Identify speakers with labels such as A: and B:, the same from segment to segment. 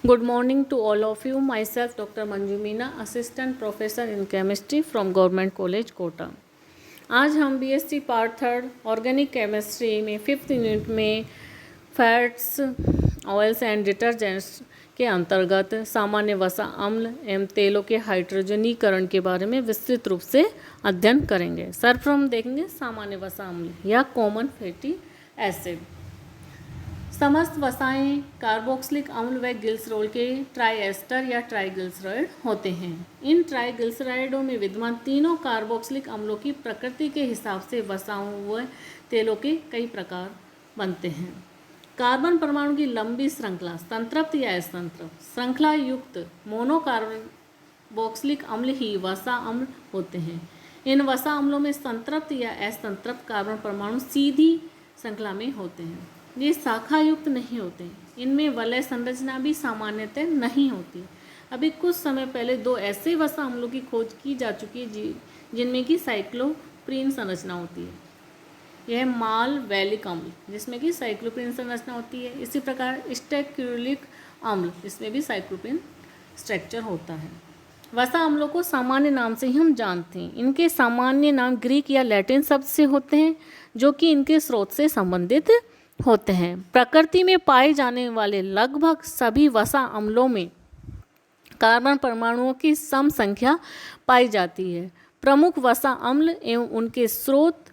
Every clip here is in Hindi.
A: Good morning to all of you. Myself Dr. Manju Meena, Assistant Professor in Chemistry from Government College, Kota. आज हम BSc पार्ट 3 ऑर्गेनिक केमिस्ट्री में 5th यूनिट में फैट्स, ऑयल्स एंड डिटर्जेंट्स के अंतर्गत सामान्य वसा अम्ल एवं तेलों के हाइड्रोजनीकरण के बारे में विस्तृत रूप से अध्ययन करेंगे। सर्वप्रथम देखेंगे सामान्य वसा अम्ल या कॉमन फैटी एसिड। समस्त वसाएं कार्बोक्सिलिक अम्ल व ग्लिसरॉल के ट्राइएस्टर या ट्राइग्लिसराइड होते हैं। इन ट्राइग्लिसराइडों में विद्यमान तीनों कार्बोक्सिलिक अम्लों की प्रकृति के हिसाब से वसाओं व तेलों के कई प्रकार बनते हैं। कार्बन परमाणु की लंबी श्रृंखला संतृप्त या असंतृप्त श्रृंखला युक्त मोनोकार्बोक्सिलिक अम्ल ही वसा अम्ल होते हैं। इन वसा अम्लों में संतृप्त या असंतृप्त कार्बन परमाणु सीधी श्रृंखला में होते हैं। ये शाखा युक्त नहीं होते। इनमें वलय संरचना भी सामान्यतः नहीं होती। अभी कुछ समय पहले 2 ऐसे वसा अम्लों की खोज की जा चुकी है जिनमें कि साइक्लोप्रीन संरचना होती है। यह मालवैलिक अम्ल जिसमें कि साइक्लोप्रीन संरचना होती है। इसी प्रकार स्टैक्यूरिक अम्ल इसमें भी साइक्लोप्रीन स्ट्रक्चर होता है। वसा अम्लों को सामान्य नाम से ही हम जानते हैं। इनके सामान्य नाम ग्रीक या लैटिन शब्द से होते हैं जो कि इनके स्रोत से संबंधित होते हैं। प्रकृति में पाए जाने वाले लगभग सभी वसा अम्लों में कार्बन परमाणुओं की सम संख्या पाई जाती है। प्रमुख वसा अम्ल एवं उनके स्रोत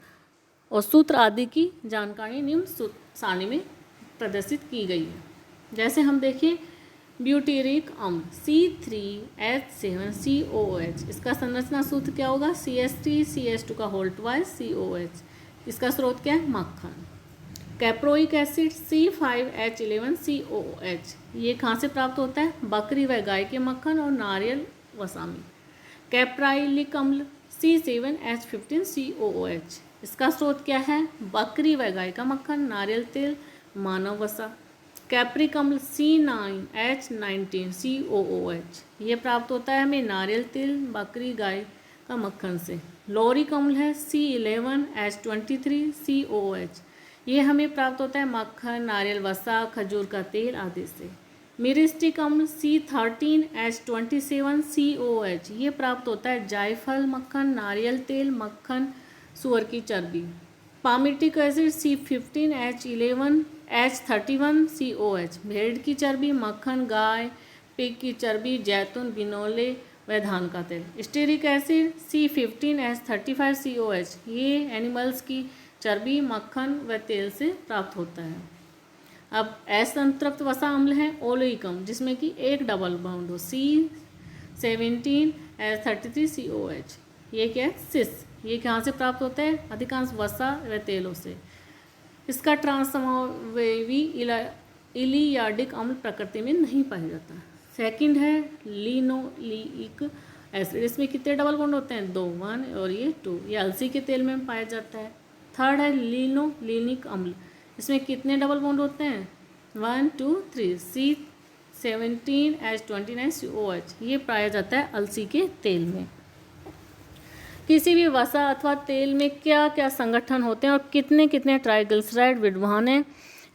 A: और सूत्र आदि की जानकारी निम्न सारणी में प्रदर्शित की गई है। जैसे हम देखें ब्यूटेरिक अम्ल C3H7COOH, इसका संरचना सूत्र क्या होगा? CH3CH2 का होल ट्वाइस COH। इसका स्रोत क्या है? मक्खन। कैप्रोइक एसिड C5H11COOH, ये कहाँ से प्राप्त होता है? बकरी व गाय के मक्खन और नारियल वसा में। कैप्राइलिक अम्ल C7H15COOH, इसका स्रोत क्या है? बकरी व गाय का मक्खन, नारियल तेल, मानव वसा। कैप्रिक अम्ल C9H19COOH, ये प्राप्त होता है हमें नारियल तेल, बकरी गाय का मक्खन से। लोरिक अम्ल है C11H23COOH, ये हमें प्राप्त होता है मक्खन, नारियल वसा, खजूर का तेल आदि से। मिरिस्टिक अम्ल C13H27COOH, ये प्राप्त होता है जायफल, मक्खन, नारियल तेल, मक्खन, सुअर की चर्बी। पामिटिक एसिड C15H11H31COH, भेड़ की चर्बी, मक्खन, गाय, पिग की चर्बी, जैतून, बिनोले व धान का तेल। स्टेरिक एसिड C15H35COH, ये एनिमल्स की चर्बी, मक्खन व तेल से प्राप्त होता है। अब असंतृप्त वसा अम्ल है ओलेइक अम्ल, जिसमें कि एक डबल बॉन्ड हो C17H33COH, ये क्या है? सिस। ये कहाँ से प्राप्त होता है? अधिकांश वसा व तेलों से। इसका ट्रांससमवेवी इलियाडिक अम्ल प्रकृति में नहीं पाया जाता। सेकंड है लिनोलिक एसिड, इसमें कितने डबल बॉन्ड होते हैं? 2, 1 और ये 2, ये अलसी के तेल में पाया जाता है। थर्ड है लिनोलिनिक अम्ल, इसमें कितने डबल बॉन्ड होते हैं? 1, 2, 3, C17H29COH, ये पाया जाता है अलसी के तेल में। किसी भी वसा अथवा तेल में क्या क्या संगठन होते हैं और कितने कितने ट्राइग्लिसराइड विद्यमान हैं,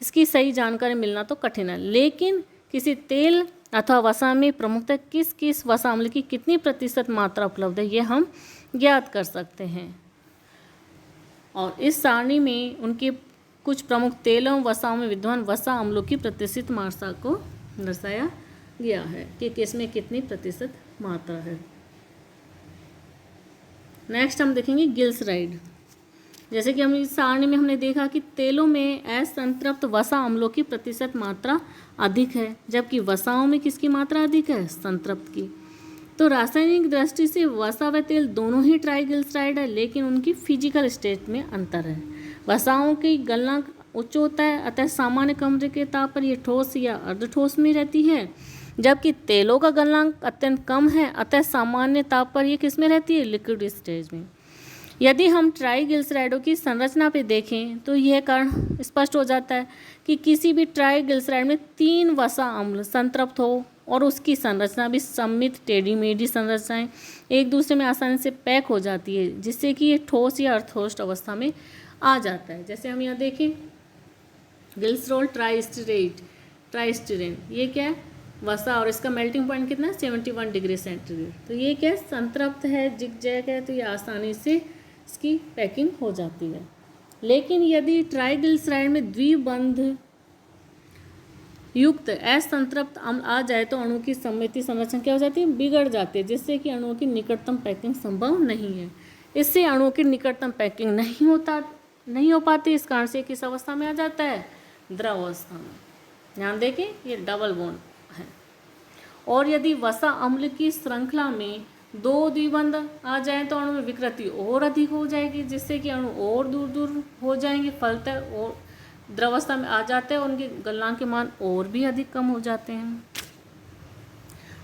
A: इसकी सही जानकारी मिलना तो कठिन है। लेकिन किसी तेल अथवा वसा में प्रमुखतः किस किस वसा अम्ल की कितनी प्रतिशत मात्रा उपलब्ध है, ये हम ज्ञात कर सकते हैं। और इस सारणी में उनके कुछ प्रमुख तेलों वसाओं में विद्यमान वसा अम्लों की प्रतिशत मात्रा को दर्शाया गया है कि किसमें कितनी प्रतिशत मात्रा है। नेक्स्ट हम देखेंगे ग्लिसराइड। जैसे कि हम इस सारणी में हमने देखा कि तेलों में असंतृप्त वसा अम्लों की प्रतिशत मात्रा अधिक है, जबकि वसाओं में किसकी मात्रा अधिक है? संतृप्त की। तो रासायनिक दृष्टि से वसा व तेल दोनों ही ट्राइग्लिसराइड है, लेकिन उनकी फिजिकल स्टेट में अंतर है। वसाओं की गलनांक उच्च होता है, अतः सामान्य कमरे के ताप पर यह ठोस या अर्धठोस में रहती है, जबकि तेलों का गलनांक अत्यंत कम है, अतः सामान्य ताप पर यह किस में रहती है? लिक्विड स्टेज में। यदि हम ट्राइग्लिसराइडों की संरचना पे देखें तो यह कारण स्पष्ट हो जाता है कि किसी भी ट्राइग्लिसराइड में 3 वसा अम्ल संतृप्त हो और उसकी संरचना भी सममित टेढ़ी मेढ़ी संरचनाएं एक दूसरे में आसानी से पैक हो जाती है, जिससे कि ये ठोस या अर्धठोस अवस्था में आ जाता है। जैसे हम यहाँ देखें ग्लिसरॉल ट्राइस्टीरेट ट्राइस्टीरेन, ये क्या है? वसा, और इसका मेल्टिंग पॉइंट कितना है 71 डिग्री सेंटीग्रेड। तो ये क्या है, संतृप्त है, जिगजैग है, तो ये आसानी से इसकी पैकिंग हो जाती है। लेकिन यदि ट्राइग्लिसराइड में द्विबंध युक्त असंतृप्त अम्ल आ जाए तो अणु की सममिति संरचना क्या हो जाती है, बिगड़ जाती है, जिससे कि अणुओं की निकटतम पैकिंग संभव नहीं है। इससे अणुओं की निकटतम पैकिंग नहीं हो पाती। इस कारण से किस अवस्था में आ जाता है, द्रव अवस्था में। ध्यान दें कि ये डबल बॉन्ड है। और यदि वसा अम्ल की श्रृंखला में दो द्विबंध आ जाए तो अणु में विकृति और अधिक हो जाएगी, जिससे कि अणु और दूर दूर हो जाएंगे, फलतः और द्रवावस्था में आ जाते हैं और उनके गलनांक के मान और भी अधिक कम हो जाते हैं।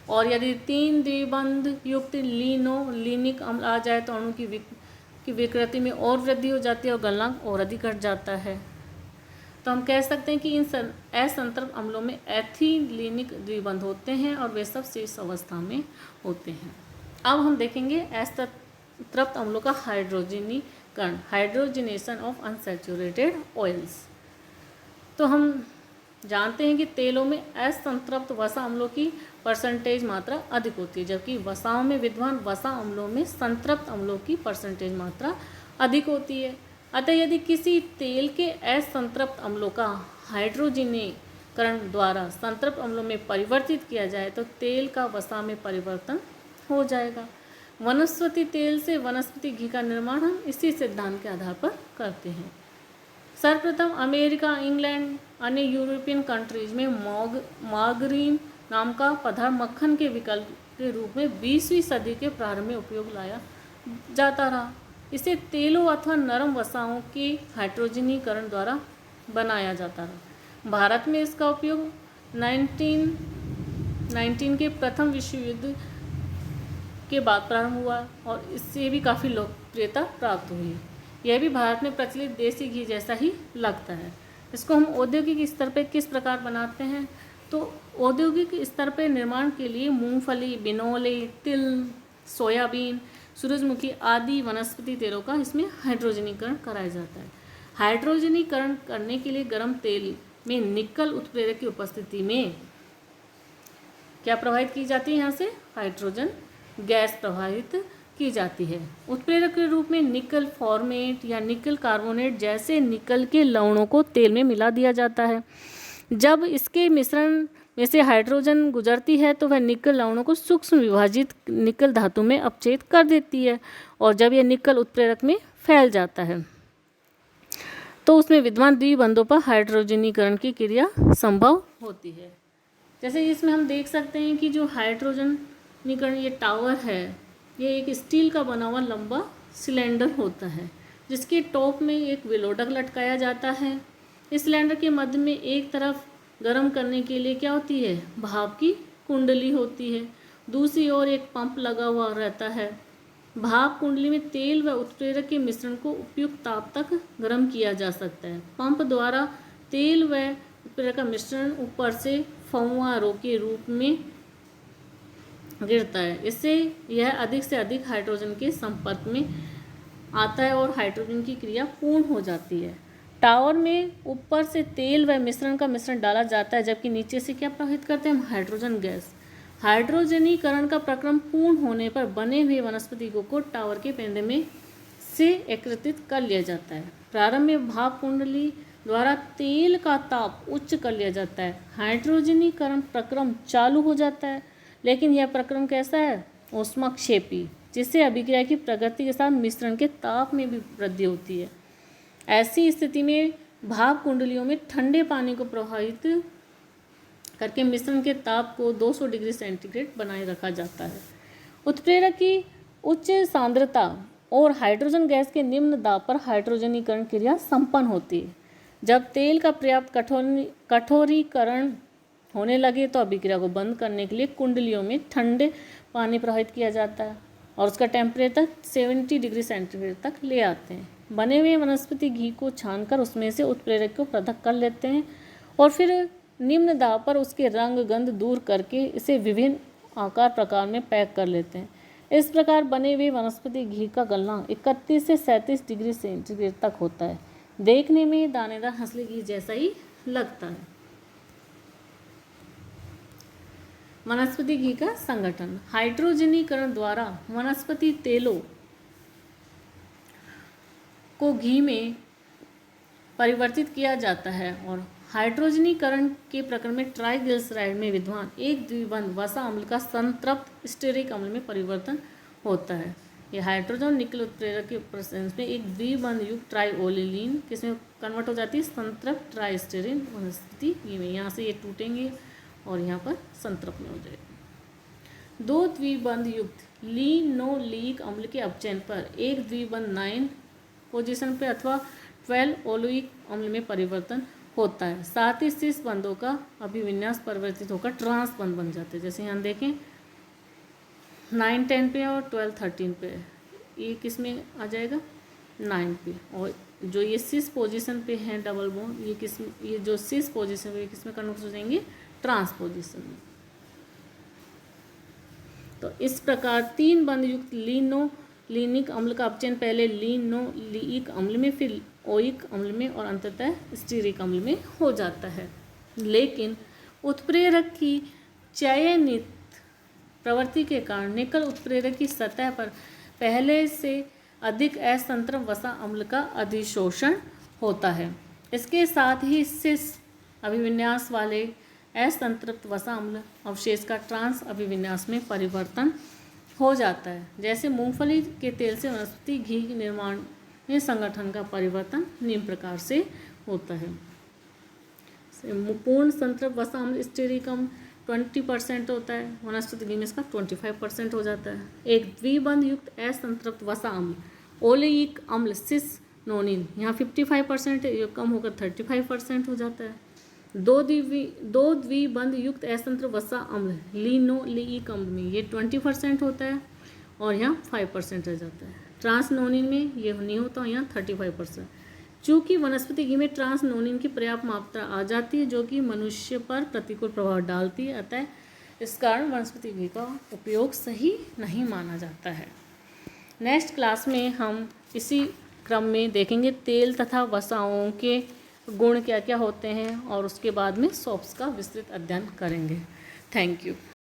A: और यदि 3 द्विबंध युक्त लिनोलिनिक अम्ल आ जाए तो अणु की विकृति में और वृद्धि हो जाती है और गलनांक और अधिक घट जाता है। तो हम कह सकते हैं कि इन असंतृप्त अम्लों में एथिलीनिक द्विबंध होते हैं और वे सब शेष अवस्था में होते हैं। अब हम देखेंगे असंतृप्त अम्लों का हाइड्रोजनीकरण, हाइड्रोजनेशन ऑफ अनसैचुरेटेड ऑयल्स। तो हम जानते हैं कि तेलों में असंतृप्त वसा अम्लों की परसेंटेज मात्रा अधिक होती है, जबकि वसाओं में विद्यमान वसा अम्लों में संतृप्त अम्लों की परसेंटेज मात्रा अधिक होती है। अतः यदि किसी तेल के असंतृप्त अम्लों का हाइड्रोजनीकरण द्वारा संतृप्त अम्लों में परिवर्तित किया जाए तो तेल का वसा में परिवर्तन हो जाएगा। वनस्पति तेल से वनस्पति घी का निर्माण हम इसी सिद्धांत के आधार पर करते हैं। सर्वप्रथम अमेरिका, इंग्लैंड, अन्य यूरोपियन कंट्रीज में मार्गरीन नाम का पदार्थ मक्खन के विकल्प के रूप में 20वीं सदी के प्रारंभ में उपयोग लाया जाता रहा। इसे तेलों अथवा नरम वसाओं के हाइड्रोजनीकरण द्वारा बनाया जाता रहा। भारत में इसका उपयोग 1919 के प्रथम विश्व युद्ध के बाद प्रारंभ हुआ और इससे भी काफ़ी लोकप्रियता प्राप्त हुई। यह भी भारत में प्रचलित देसी घी जैसा ही लगता है। इसको हम औद्योगिक स्तर पर किस प्रकार बनाते हैं, तो औद्योगिक स्तर पर निर्माण के लिए मूंगफली, बिनोले, तिल, सोयाबीन, सूरजमुखी आदि वनस्पति तेलों का इसमें हाइड्रोजनीकरण कराया जाता है। हाइड्रोजनीकरण करने के लिए गर्म तेल में निकल उत्प्रेरक की उपस्थिति में क्या प्रवाहित की जाती है, यहाँ से हाइड्रोजन गैस प्रवाहित की जाती है। उत्प्रेरक के रूप में निकल फॉर्मेट या निकल कार्बोनेट जैसे निकल के लवणों को तेल में मिला दिया जाता है। जब इसके मिश्रण में से हाइड्रोजन गुजरती है तो वह निकल लवणों को सूक्ष्म विभाजित निकल धातु में अपचेत कर देती है और जब यह निकल उत्प्रेरक में फैल जाता है तो उसमें विद्यमान द्विबंधों पर हाइड्रोजनीकरण की क्रिया संभव होती है। जैसे इसमें हम देख सकते हैं कि जो हाइड्रोजनीकरण ये टावर है, ये एक स्टील का बना हुआ लंबा सिलेंडर होता है जिसके टॉप में एक विलोडक लटकाया जाता है। इस सिलेंडर के मध्य में एक तरफ गर्म करने के लिए क्या होती है, भाप की कुंडली होती है, दूसरी ओर एक पंप लगा हुआ रहता है। भाप कुंडली में तेल व उत्प्रेरक के मिश्रण को उपयुक्त ताप तक गर्म किया जा सकता है। पंप द्वारा तेल व उत्प्रेरक का मिश्रण ऊपर से फव्वारों के रूप में गिरता है। इससे यह अधिक से अधिक हाइड्रोजन के संपर्क में आता है और हाइड्रोजन की क्रिया पूर्ण हो जाती है। टावर में ऊपर से तेल व मिश्रण का मिश्रण डाला जाता है जबकि नीचे से क्या प्रवाहित करते हैं हम, हाइड्रोजन गैस। हाइड्रोजनीकरण का प्रक्रम पूर्ण होने पर बने हुए वनस्पति को टावर के पेंदे में से एकत्रित कर लिया जाता है। प्रारंभ में भाप कुंडली द्वारा तेल का ताप उच्च कर लिया जाता है। हाइड्रोजनीकरण प्रक्रम चालू हो जाता है, लेकिन यह प्रक्रम कैसा है, ऊष्माक्षेपी, जिससे अभिक्रिया की प्रगति के साथ मिश्रण के ताप में भी वृद्धि होती है। ऐसी स्थिति में भाप कुंडलियों में ठंडे पानी को प्रवाहित करके मिश्रण के ताप को 200 डिग्री सेंटीग्रेड बनाए रखा जाता है। उत्प्रेरक की उच्च सांद्रता और हाइड्रोजन गैस के निम्न दाब पर हाइड्रोजनीकरण क्रिया संपन्न होती है। जब तेल का पर्याप्त कठोरीकरण होने लगे तो अभिक्रिया को बंद करने के लिए कुंडलियों में ठंडे पानी प्रवाहित किया जाता है और उसका टेम्परेचर 70 डिग्री सेंटीग्रेड तक ले आते हैं। बने हुए वनस्पति घी को छानकर उसमें से उत्प्रेरक को पृथक कर लेते हैं और फिर निम्न दाब पर उसके रंग गंध दूर करके इसे विभिन्न आकार प्रकार में पैक कर लेते हैं। इस प्रकार बने हुए वनस्पति घी का गलनांक 31 से 37 डिग्री सेंटीग्रेड तक होता है। देखने में दानेदार हंसली घी जैसा ही लगता है। वनस्पति घी का संगठन। हाइड्रोजनीकरण द्वारा वनस्पति तेलों को घी में परिवर्तित किया जाता है और हाइड्रोजनीकरण के प्रकरण में ट्राइग्लिसराइड में विद्यमान एक द्विबंध वसा अम्ल का संतृप्त स्टीयरिक अम्ल में परिवर्तन होता है। ये हाइड्रोजन निकल उत्प्रेरक के प्रेजेंस में एक द्विबंध युक्त ट्राइओलिलीन किसमें कन्वर्ट हो जाती है, संतृप्त ट्राइस्टीरीन वनस्पति घी में। यहाँ से ये टूटेंगे और यहाँ पर संतृप्त में हो जाएगा। दो द्विबंध युक्त लिनोलीक अम्ल के अपचयन पर एक द्विबंध 9 पोजीशन पे अथवा 12 ओलिक अम्ल में परिवर्तन होता है। साथ ही cis बंधों का अभिविन्यास परिवर्तित होकर ट्रांस बंध बन जाते हैं। जैसे यहाँ देखें 9 10 पे और 12 13 पे, ये किस में आ जाएगा 9 पे। और जो ये cis पोजीशन पे है डबल बॉन्ड, ये जो cis पोजीशन पे किस में कन्वर्ट हो जाएंगे, ट्रांस पोजीशन में। तो इस प्रकार 3 बंध युक्त लिनोलीनिक अम्ल का अपचयन पहले लिनोलीक अम्ल में, फिर ओइक अम्ल में और अंततः स्टीयरिक अम्ल में हो जाता है। लेकिन उत्प्रेरक की चयनित प्रवृत्ति के कारण निकल उत्प्रेरक की सतह पर पहले से अधिक असंतृप्त वसा अम्ल का अधिशोषण होता है। इसके साथ ही सिस अभिविन्यास वाले असंतृप्त वसा अम्ल अवशेष का ट्रांस अभिविन्यास में परिवर्तन हो जाता है। जैसे मूंगफली के तेल से वनस्पति घी के निर्माण में संगठन का परिवर्तन निम्न प्रकार से होता है। पूर्ण संतृप्त वसा अम्ल स्टीयरिक अम्ल 20% होता है, वनस्पति घी में इसका 25% हो जाता है। एक द्विबंध युक्त असंतृप्त वसा अम्ल ओलेइक अम्ल सिस नोनिन यहाँ 55% है, ये कम होकर 35% हो जाता है। दो द्विबंध युक्त असंतृप्त वसा अम्ल लिनोलीक अम्ल में ये 20% होता है और यहाँ 5% रह जाता है। ट्रांसनोनिन में ये नहीं होता, यहाँ 35%। चूँकि वनस्पति घी में ट्रांसनोनिन की पर्याप्त मात्रा आ जाती है जो कि मनुष्य पर प्रतिकूल प्रभाव डालती है, अतः इस कारण वनस्पति घी का उपयोग सही नहीं माना जाता है। नेक्स्ट क्लास में हम इसी क्रम में देखेंगे तेल तथा वसाओं के गुण क्या क्या होते हैं और उसके बाद में सोप्स का विस्तृत अध्ययन करेंगे। Thank you.